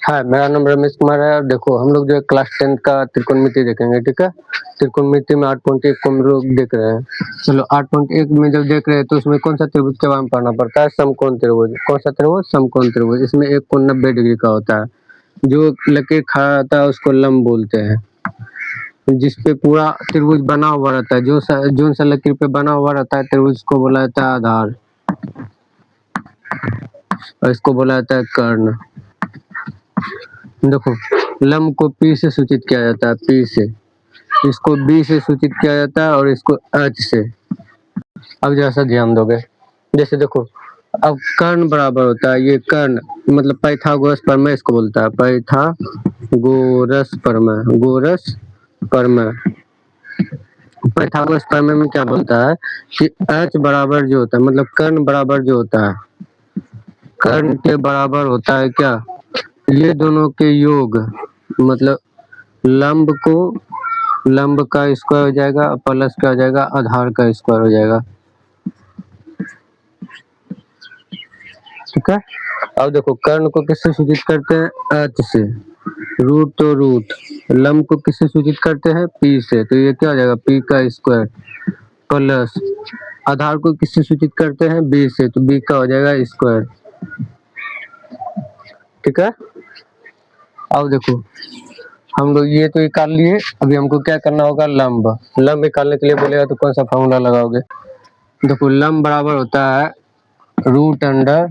हाँ, मेरा नाम रमेश कुमार है और देखो हम लोग जो है क्लास 10 का त्रिकोणमिति देखेंगे, ठीक है। त्रिकोणमिति में 8.1 को हम लोग देख रहे हैं। चलो 8.1 में जब देख रहे हैं तो उसमें कौन सा त्रिभुज के बारे में पढ़ना पड़ता है? समकोण त्रिभुज। कौन सा त्रिभुज? समकोण त्रिभुज। इसमें एक कोण 90 डिग्री का होता है। जो लकीर खड़ा रहता है उसको लंब बोलते हैं। जिसपे पूरा त्रिभुज बना हुआ रहता है, जो सा लकीर पे बना हुआ रहता है त्रिभुज को बोला जाता है आधार, और इसको बोला जाता है कर्ण। देखो लंब को P से सूचित किया जाता है, P से। इसको B से सूचित किया जाता है और इसको H से। अब जैसा ध्यान दोगे, जैसे देखो अब कर्ण बराबर होता है, ये कर्ण मतलब पाइथागोरस प्रमेय इसको बोलता है, पाइथागोरस प्रमेय, गोरस प्रमेय। पाइथागोरस प्रमेय में क्या बोलता है कि H बराबर जो होता है, मतलब कर्ण बराबर जो होता है, कर्ण के बराबर होता है क्या? ये दोनों के योग, मतलब लंब का स्क्वायर हो जाएगा प्लस क्या हो जाएगा? आधार का स्क्वायर हो जाएगा, ठीक है। अब देखो कर्ण को किससे सूचित करते हैं? H से। रूट तो रूट, लंब को किससे सूचित करते हैं? P से, तो ये क्या हो जाएगा? P का स्क्वायर प्लस आधार को किससे सूचित करते हैं? B से, तो B का हो जाएगा स्क्वायर, ठीक है। अब देखो हम लोग ये तो निकाल लिए, अभी हमको क्या करना होगा? लंब निकालने के लिए बोलेगा तो कौन सा फॉर्मूला लगाओगे? देखो लंब बराबर होता है रूट अंडर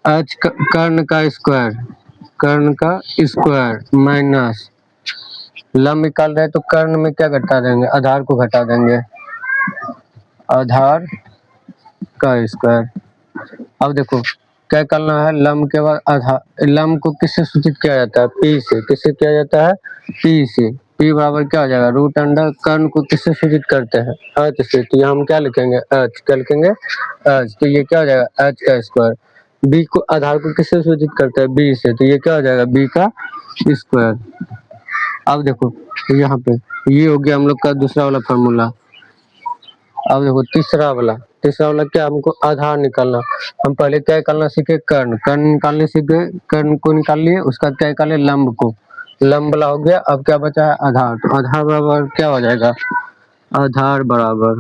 H कर्ण का स्क्वायर माइनस लंब निकाल रहे हैं तो कर्ण में क्या घटा देंगे? आधार को घटा देंगे, आधार का स्क्वायर। अब देखो क्या करना है? लंब के बाद आधार, लंब को किससे सूचित किया जाता है? P से। किससे किया जाता है? P से। P बराबर क्या हो जाएगा? रूट अंडर कर्ण को किससे सूचित करते हैं? H से, तो यहाँ हम क्या लिखेंगे? H। क्या लिखेंगे? H, तो ये क्या हो जाएगा? H का स्क्वायर। B को आधार को किससे सूचित करते हैं? B से, तो ये क्या हो जाएगा? B का स्क्वायर। अब देखो यहाँ पे ये हो गया हम लोग का दूसरा वाला फॉर्मूला। अब देखो तीसरा वाला क्या? हमको आधार निकालना। हम पहले क्या निकालना सीखे? कर्ण निकालने सीखे, कर्ण को निकाल लिए, उसका क्या निकाले? लंब को। लंब वाला हो गया, अब क्या बचा है? आधार। तो आधार बराबर क्या हो जाएगा? आधार बराबर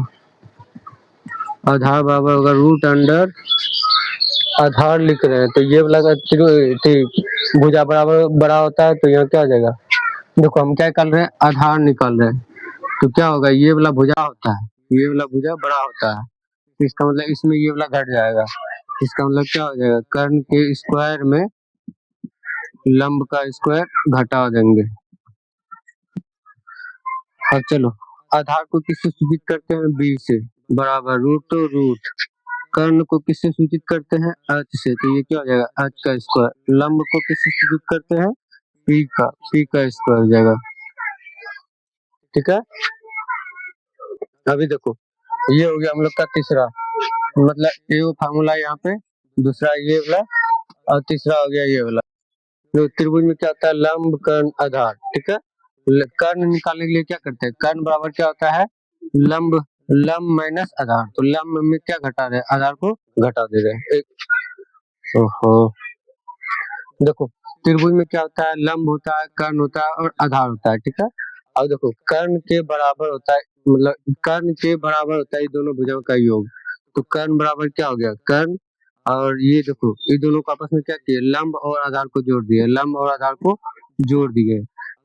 होगा रूट अंडर, आधार लिख रहे हैं तो ये वाला भुजा बराबर बड़ा होता है, तो यहाँ क्या हो जाएगा? देखो हम क्या निकाल रहे हैं? आधार निकाल रहे हैं, तो क्या होगा? ये वाला भुजा होता है, ये वाला भुजा बड़ा होता है, इसका मतलब इसमें ये वाला घट जाएगा। इसका मतलब क्या हो जाएगा? कर्ण के स्क्वायर में लंब का स्क्वायर घटा देंगे। अब चलो आधार को किससे सूचित करते हैं? B से, बराबर रूट तो रूट, कर्ण को किससे सूचित करते हैं? H से, तो ये क्या हो जाएगा? H का स्क्वायर। लंब को किससे सूचित करते हैं? P का स्क्वायर हो जाएगा, ठीक है। अभी देखो ये हो गया हम लोग का तीसरा, मतलब ये फार्मूला यहाँ पे, दूसरा ये वाला, और तीसरा हो गया ये वाला। जो त्रिभुज में क्या होता है? लंब कर्ण आधार, ठीक है। कर्ण निकालने के लिए क्या करते हैं? कर्ण बराबर क्या होता है? लंब माइनस आधार, तो लंब में क्या घटा रहे हैं? आधार को घटा दे रहे हैं। ओहो, देखो त्रिभुज में क्या होता है? लंब होता है, कर्ण होता है और आधार होता है, ठीक है। अब देखो कर्ण के बराबर होता है, मतलब कर्ण के बराबर होता है ये दोनों भुजाओं का योग, तो कर्ण बराबर क्या हो गया? कर्ण, और ये देखो ये दोनों को आपस में क्या किए? लंब और आधार को जोड़ दिए, लंब और आधार को जोड़ दिए।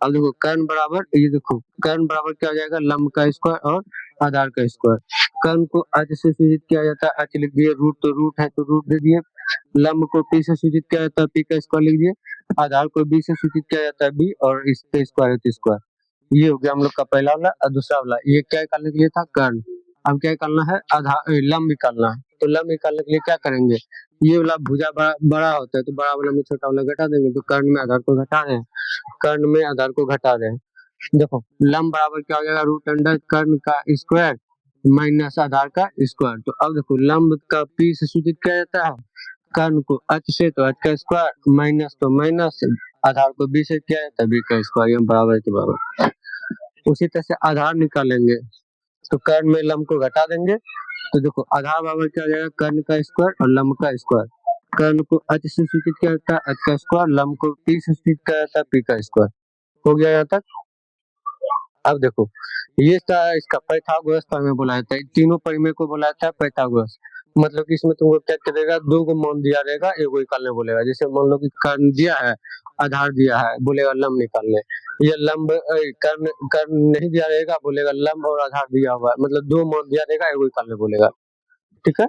अब देखो कर्ण बराबर, ये देखो कर्ण बराबर क्या हो जाएगा? लंब का स्क्वायर और आधार का स्क्वायर। कर्ण को H से सूचित किया जाता है, H लिख दिए, रूट तो रूट है तो रूट दे दिए। लंब को P से सूचित किया जाता है, P का स्क्वायर लिख दिए। आधार को B से सूचित किया जाता है, B, और इसके स्क्वायर है तो स्क्वायर। ये हो गया हम लोग का पहला वाला। और दूसरा वाला ये क्या निकालने के लिए था? कर्ण। अब क्या निकालना है? आधार, लंब निकालना है, तो लंब निकालने के लिए क्या करेंगे? ये वाला भुजा बड़ा होता है तो बड़ा वाला में छोटा वाला घटा देंगे, तो कर्ण में आधार को घटा रहे हैं, कर्ण में आधार को घटा रहे हैं। देखो लंब बराबर क्या हो जाएगा? रूट अंडर कर्ण का स्क्वायर माइनस आधार का स्क्वायर। तो अब देखो लंब का P से सूचित किया जाता है, कर्ण को H से, तो H का स्क्वायर माइनस तो माइनस, आधार को B से किया जाता है, B का स्क्वायर, ये बराबर तो बराबर। उसी तरह से आधार निकालेंगे तो कर्ण में लंब को घटा देंगे, तो देखो आधार बराबर क्या हो जाएगा? कर्ण का स्क्वायर और लंब का स्क्वायर। कर्ण को अच से सूचित किया जाता है, अच का स्क्वायर, लंब को पी से सूचित किया जाता है, पी का स्क्वायर। हो गया यहाँ तक। अब देखो, ये था इसका पाइथागोरस प्रमेय बोला जाता है, तीनों प्रमेय को बोला जाता है पाइथागोरस। मतलब कि इसमें तुमको क्या करेगा, दो को मान दिया रहेगा, एक को निकालने बोलेगा। जैसे मान लो कि कर्ण दिया है, आधार दिया है, बोलेगा लंब निकालने। ये लंब कर्ण कर्ण नहीं दिया रहेगा, बोलेगा लंब और आधार दिया हुआ है, मतलब दो मान दिया रहेगा, एक को निकालने बोलेगा। ठीक है।